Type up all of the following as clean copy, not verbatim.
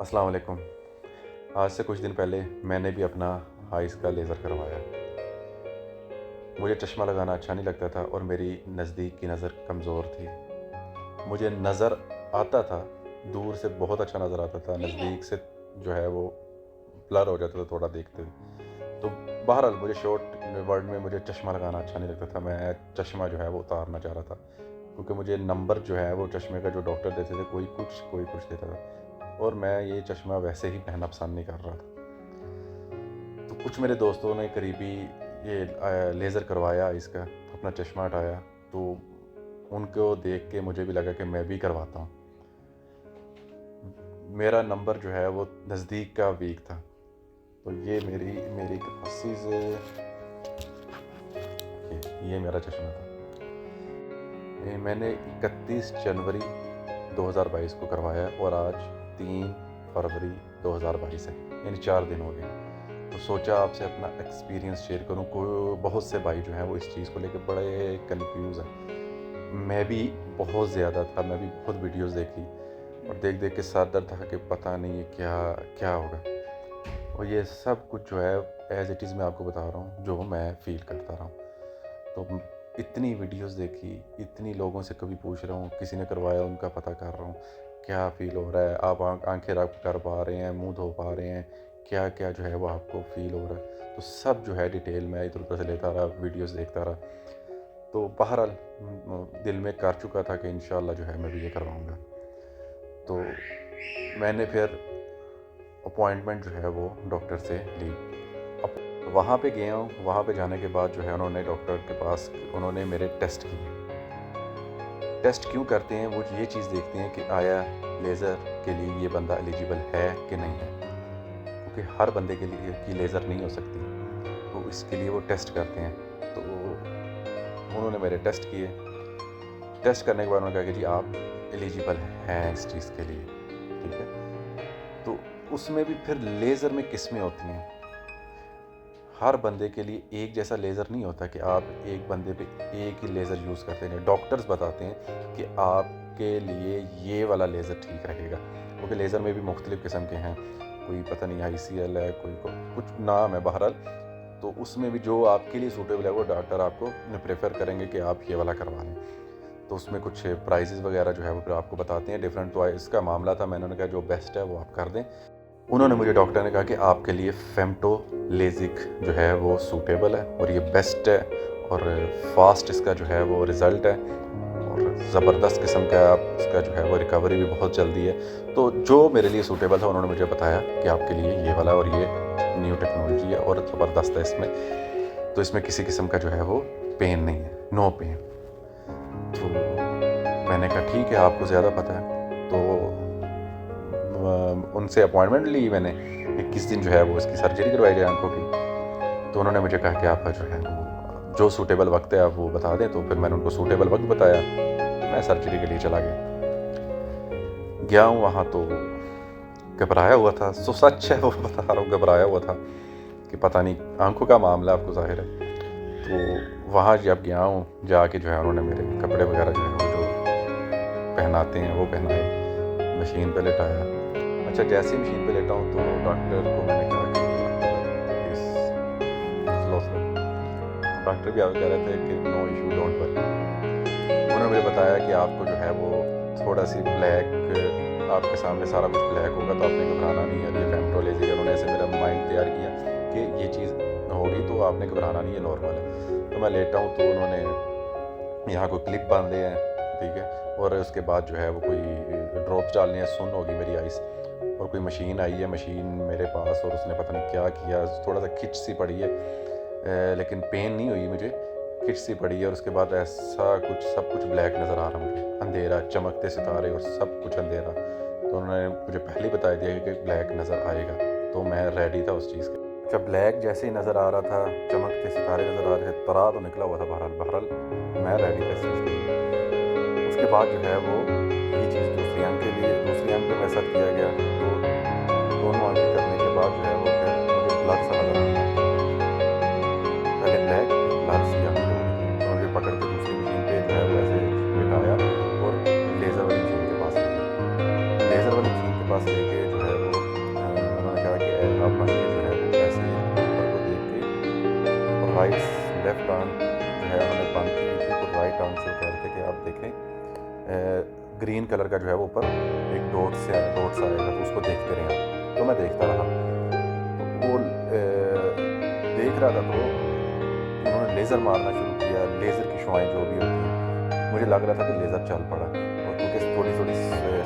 अस्सलाम वालेकुम। आज से कुछ दिन पहले मैंने भी अपना आइज़ का लेज़र करवाया। मुझे चश्मा लगाना अच्छा नहीं लगता था और मेरी नज़दीक की नज़र कमज़ोर थी। मुझे नज़र आता था, दूर से बहुत अच्छा नज़र आता था, नज़दीक से जो है वो ब्लर हो जाता था थोड़ा देखते हुए। तो बहरहाल मुझे शॉर्ट वर्ड में मुझे चश्मा लगाना अच्छा नहीं लगता था। मैं चश्मा जो है वो उतारना चाह रहा था, क्योंकि मुझे नंबर जो है वो चश्मे का जो डॉक्टर देते थे, कोई कुछ देता था और मैं ये चश्मा वैसे ही पहनना पसंद नहीं कर रहा था। तो कुछ मेरे दोस्तों ने करीबी ये लेज़र करवाया इसका, अपना चश्मा हटाया, तो उनको देख के मुझे भी लगा कि मैं भी करवाता हूँ। मेरा नंबर जो है वो नज़दीक का वीक था, तो ये मेरी मेरी अस्सी से ये मेरा चश्मा था। ये मैंने 31 जनवरी 2022 को करवाया और आज 3 फरवरी 2022 है, यानी 4 दिन हो गए। तो सोचा आपसे अपना एक्सपीरियंस शेयर करूं। बहुत से भाई जो हैं वो इस चीज़ को लेकर बड़े कंफ्यूज हैं। मैं भी बहुत ज़्यादा था, मैं भी बहुत वीडियोस देखी और देख देख के सर दर्द था कि पता नहीं ये क्या क्या होगा। और ये सब कुछ जो है एज़ इट इज़ मैं आपको बता रहा हूँ, जो मैं फ़ील करता रहा हूँ। तो इतनी वीडियोस देखी, इतनी लोगों से कभी पूछ रहा हूँ, किसी ने करवाया उनका पता कर रहा हूँ, क्या फ़ील हो रहा है, आप आंखें रब कर पा रहे हैं, मुंह धो पा रहे हैं, क्या क्या जो है वो आपको फ़ील हो रहा है। तो सब जो है डिटेल में इधर उधर से लेता रहा, वीडियोस देखता रहा। तो बहरहाल दिल में कर चुका था कि इंशाल्लाह जो है मैं भी ये करवाऊँगा। तो मैंने फिर अपॉइंटमेंट जो है वो डॉक्टर से ली। अब वहाँ पे गया हूँ, वहाँ पे जाने के बाद जो है उन्होंने डॉक्टर के पास उन्होंने मेरे टेस्ट किए। टेस्ट क्यों करते हैं? वो ये चीज़ देखते हैं कि आया लेज़र के लिए ये बंदा एलिजिबल है कि नहीं है, क्योंकि हर बंदे के लिए की लेज़र नहीं हो सकती, तो इसके लिए वो टेस्ट करते हैं। तो उन्होंने मेरे टेस्ट किए। टेस्ट करने के बाद उन्होंने कहा कि जी आप एलिजिबल हैं इस चीज़ के लिए, ठीक है। तो उसमें भी फिर लेज़र में किस्में होती हैं। हर बंदे के लिए एक जैसा लेज़र नहीं होता कि आप एक बंदे पे एक ही लेज़र यूज़ करते हैं। डॉक्टर्स बताते हैं कि आपके लिए ये वाला लेज़र ठीक रहेगा, क्योंकि लेज़र में भी मुख्तलिफ़ किस्म के हैं। कोई पता नहीं ICL है, कोई कुछ नाम है बहरहाल। तो उसमें भी जो आपके लिए सूटेबल है वो डॉक्टर आपको प्रेफर करेंगे कि आप ये वाला करवा लें। तो उसमें कुछ प्राइसेस वगैरह जो है वो फिर आपको बताते हैं डिफरेंट। तो इसका मामला था, मैंने कहा जो बेस्ट है वो आप कर दें। उन्होंने मुझे डॉक्टर ने कहा कि आपके लिए फेमटो लेज़िक जो है वो सूटेबल है और ये बेस्ट है और फास्ट इसका जो है वो रिज़ल्ट है और ज़बरदस्त किस्म का इसका जो है वो रिकवरी भी बहुत जल्दी है। तो जो मेरे लिए सूटेबल था उन्होंने मुझे बताया कि आपके लिए ये वाला और ये न्यू टेक्नोलॉजी है और ज़बरदस्त है इसमें। तो इसमें किसी किस्म का जो है वो पेन नहीं है, नो पेन। तो मैंने कहा ठीक है, आपको ज़्यादा पता है। तो उनसे अपॉइंटमेंट ली मैंने कि किस दिन जो है वो इसकी सर्जरी करवाई जाए आंखों की। तो उन्होंने मुझे कहा कि आपका जो है वो जो सूटेबल वक्त है आप वो बता दें। तो फिर मैंने उनको सूटेबल वक्त बताया, मैं सर्जरी के लिए चला गया हूँ वहाँ। तो घबराया हुआ था, सो सच है वो बता रहा हूँ, घबराया हुआ था कि पता नहीं आंखों का मामला आपको ज़ाहिर है। तो वहाँ जब गया हूँ, जाके जो है उन्होंने मेरे कपड़े वगैरह जो है वो जो पहनाते हैं वो पहनाए, मशीन पे लेटाया। अच्छा, जैसे ही मशीन पे लेटा हूँ तो डॉक्टर को मैंने कहा कि डॉक्टर स्लो स्लो। डॉक्टर भी आगे कह रहे थे कि नो इशू, डोंट वरी। उन्होंने मुझे बताया कि आपको जो है वो थोड़ा सी ब्लैक, आपके सामने सारा कुछ ब्लैक होगा तो आपने घबराना नहीं है। ये फेमटोलेजिक है। उन्होंने ऐसे मेरा माइंड तैयार किया कि ये चीज़ होगी तो आपने घबराना नहीं है, नॉर्मल है। तो मैं लेटा हूँ तो उन्होंने यहाँ कोई क्लिप बांधे हैं, ठीक है, और उसके बाद जो है वो कोई ड्रॉप्स डालने हैं, सुन होगी मेरी आइस। और कोई मशीन आई है, मशीन मेरे पास, और उसने पता नहीं क्या किया, थोड़ा सा खिंच सी पड़ी है, लेकिन पेन नहीं हुई मुझे, खिंच सी पड़ी है। और उसके बाद ऐसा कुछ सब कुछ ब्लैक नज़र आ रहा मुझे, अंधेरा, चमकते सितारे और सब कुछ अंधेरा। तो उन्होंने मुझे पहले ही बता दिया कि ब्लैक नज़र आएगा, तो मैं रेडी था उस चीज़ के। जब ब्लैक जैसे ही नज़र आ रहा था, चमकते सितारे नज़र आ रहे थे, तरा तो निकला हुआ था। बहरहाल बहरहाल मैं रेडी था इस चीज़ के लिए। उसके बाद जो है वो ये चीज़ दूसरी आंख के लिए, दूसरी आंख पे मेरे साथ किया गया। तो दोनों आंखें करने के बाद जो है वो फिर मुझे ब्लर सा नज़र आना, पहले ब्लैक ब्लर सी आंखें हो गई। तो मुझे पकड़ के दूसरी मशीन पे जो है वो ऐसे बिठाया और लेज़र वाली मशीन के पास ले गए। लेज़र वाली मशीन के पास लेके जो है वो रहे थे कि आप देखें ग्रीन कलर का जो है वो ऊपर एक डॉट सा आएगा, तो उसको देखते रहे आप। तो मैं देखता रहा, तो वो देख रहा था, तो उन्होंने लेज़र मारना शुरू किया। लेज़र की शुआएँ जो भी होती हैं, मुझे लग रहा था कि लेज़र चल पड़ा, और क्योंकि थोड़ी थोड़ी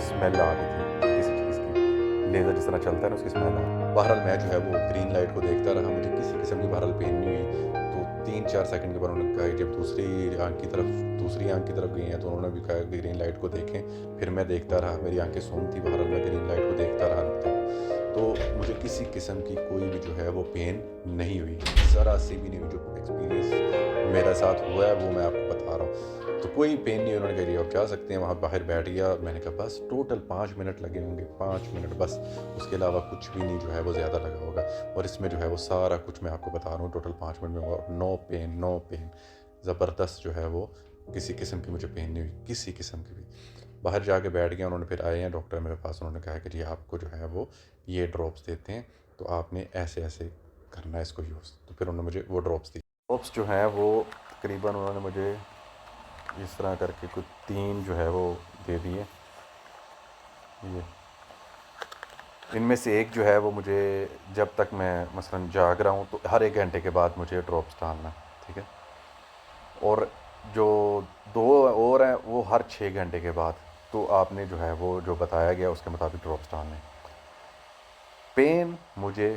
स्मेल आ रही थी किसी चीज़ की, लेज़र जिस तरह चलता है ना उसकी स्मेल आ रही। बहरहाल मैं जो है वो ग्रीन लाइट को देखता रहा, मुझे किसी किस्म की बहरहाल पेन नहीं हुई। तो 3-4 सेकंड के बाद उन्होंने कहा, जब दूसरी आंख की तरफ गई हैं, तो उन्होंने भी कहा कि ग्रीन लाइट को देखें। फिर मैं देखता रहा, मेरी आंखें सुन थी, बहरहाल मैं ग्रीन लाइट को देखता रहा। तो मुझे किसी किस्म की कोई भी जो है वो पेन नहीं हुई, ज़रा सी भी नहीं हुई। जो एक्सपीरियंस मेरे साथ हुआ है वो मैं आपको बता रहा हूँ। तो कोई पेन नहीं, उन्होंने कह दिया आप जा सकते हैं। वहाँ बाहर बैठ गया, मैंने कहा बस टोटल 5 मिनट लगे होंगे, 5 मिनट बस, उसके अलावा कुछ भी नहीं जो है वो ज़्यादा लगा होगा। और इसमें जो है वो सारा कुछ मैं आपको बता रहा हूँ टोटल 5 मिनट में, और नो पेन, नो पेन, ज़बरदस्त जो है वो, किसी किस्म की मुझे पेन नहीं हुई, किसी किस्म की भी। बाहर जाके बैठ गया, उन्होंने फिर आए हैं डॉक्टर मेरे पास, उन्होंने कहा कि जी आपको जो है वो ये ड्रॉप्स देते हैं, तो आपने ऐसे ऐसे करना है इसको यूज़। तो फिर उन्होंने मुझे वो ड्रॉप्स दी। ड्रॉप्स जो हैं वो तकरीबन उन्होंने मुझे इस तरह करके कुछ 3 जो है वो दे दिए। ये इनमें से एक जो है वो मुझे, जब तक मैं मसलन जाग रहा हूँ तो हर 1 घंटे के बाद मुझे ड्रॉप्स डालना है, ठीक है। और जो 2 और हैं वो हर 6 घंटे के बाद। तो आपने जो है वो जो बताया गया उसके मुताबिक ड्रॉप्स डालने। पेन मुझे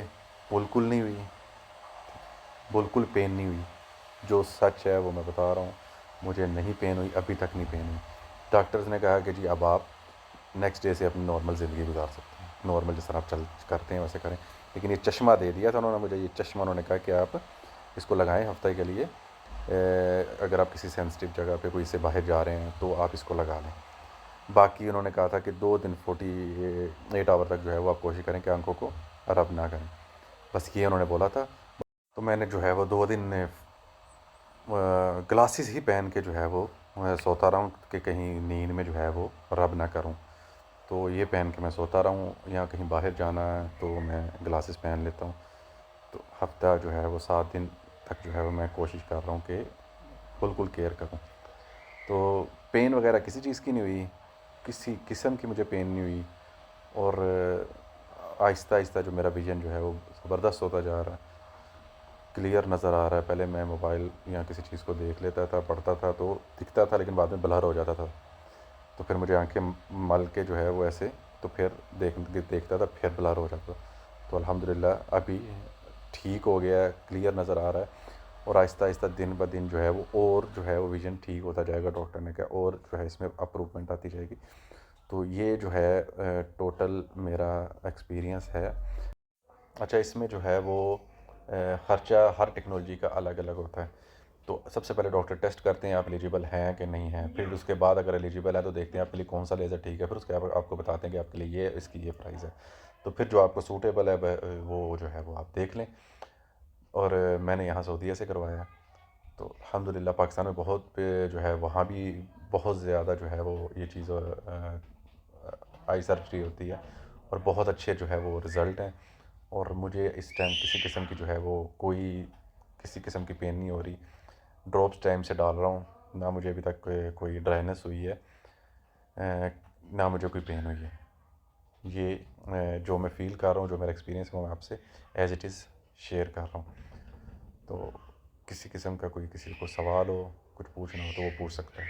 बिल्कुल नहीं हुई, बिल्कुल पेन नहीं हुई, जो सच है वो मैं बता रहा हूँ। मुझे नहीं पेन हुई, अभी तक नहीं पेन हुई। डॉक्टर्स ने कहा कि जी अब आप नेक्स्ट डे से अपनी नॉर्मल ज़िंदगी गुजार सकते हैं, नॉर्मल जिस तरह आप चल करते हैं वैसे करें। लेकिन ये चश्मा दे दिया था उन्होंने मुझे, ये चश्मा उन्होंने कहा कि आप इसको लगाएं हफ्ते के लिए। अगर आप किसी सेंसिटिव जगह पे कोई से बाहर जा रहे हैं तो आप इसको लगा लें। बाकी उन्होंने कहा था कि 2 दिन 48 आवर तक जो है वो आप कोशिश करें कि आंखों को रब ना करें। बस ये उन्होंने बोला था। तो मैंने जो है वो 2 दिन ग्लासेस ही पहन के जो है वो मैं सोता रहा हूँ कि कहीं नींद में जो है वो रब ना करूँ। तो ये पहन के मैं सोता रहा हूँ, या कहीं बाहर जाना है तो मैं ग्लासेस पहन लेता हूँ। तो हफ़्ता जो है वो 7 दिन तक जो है वो मैं कोशिश कर रहा हूँ कि बिल्कुल केयर करूँ। तो पेन वगैरह किसी चीज़ की नहीं हुई, किसी किस्म की मुझे पेन नहीं हुई। और आहिस्ता आहिस्ता जो मेरा विज़न जो है वो ज़बरदस्त होता जा रहा है, क्लियर नज़र आ रहा है। पहले मैं मोबाइल या किसी चीज़ को देख लेता था, पढ़ता था तो दिखता था, लेकिन बाद में ब्लर हो जाता था। तो फिर मुझे आंखें मल के जो है वो ऐसे, तो फिर देखता था, फिर ब्लर हो जाता। तो अल्हम्दुलिल्लाह अभी ठीक हो गया है, क्लियर नज़र आ रहा है। और आहिस्ता आहिस्ता दिन ब दिन जो है वो, और जो है वो विज़न ठीक होता जाएगा, डॉक्टर ने कहा, और जो है इसमें अप्रूवमेंट आती जाएगी। तो ये जो है टोटल मेरा एक्सपीरियंस है। अच्छा, इसमें जो है वो ख़र्चा हर टेक्नोलॉजी का अलग अलग होता है। तो सबसे पहले डॉक्टर टेस्ट करते हैं आप एलिजिबल हैं कि नहीं हैं। फिर उसके बाद अगर एलिजिबल है तो देखते हैं आपके लिए कौन सा लेज़र ठीक है। फिर उसके बाद आपको बताते हैं कि आपके लिए ये इसकी ये प्राइस है। तो फिर जो आपको सूटेबल है वो जो है वो आप देख लें। और मैंने यहाँ सऊदीया से करवाया। तो अल्हम्दुलिल्लाह पाकिस्तान में बहुत जो है वहाँ भी बहुत ज़्यादा जो है वो ये चीज़ आई सर्जरी होती है, और बहुत अच्छे जो है वो रिज़ल्ट हैं। और मुझे इस टाइम किसी किस्म की जो है वो किसी किस्म की पेन नहीं हो रही। ड्रॉप्स टाइम से डाल रहा हूँ, ना मुझे अभी तक कोई ड्राइनेस हुई है, ना मुझे कोई पेन हुई है। ये जो मैं फ़ील कर रहा हूँ, जो मेरा एक्सपीरियंस है, वो मैं आपसे एज़ इट इज़ शेयर कर रहा हूँ। तो किसी किस्म का कोई किसी को सवाल हो, कुछ पूछना हो तो वो पूछ सकता है।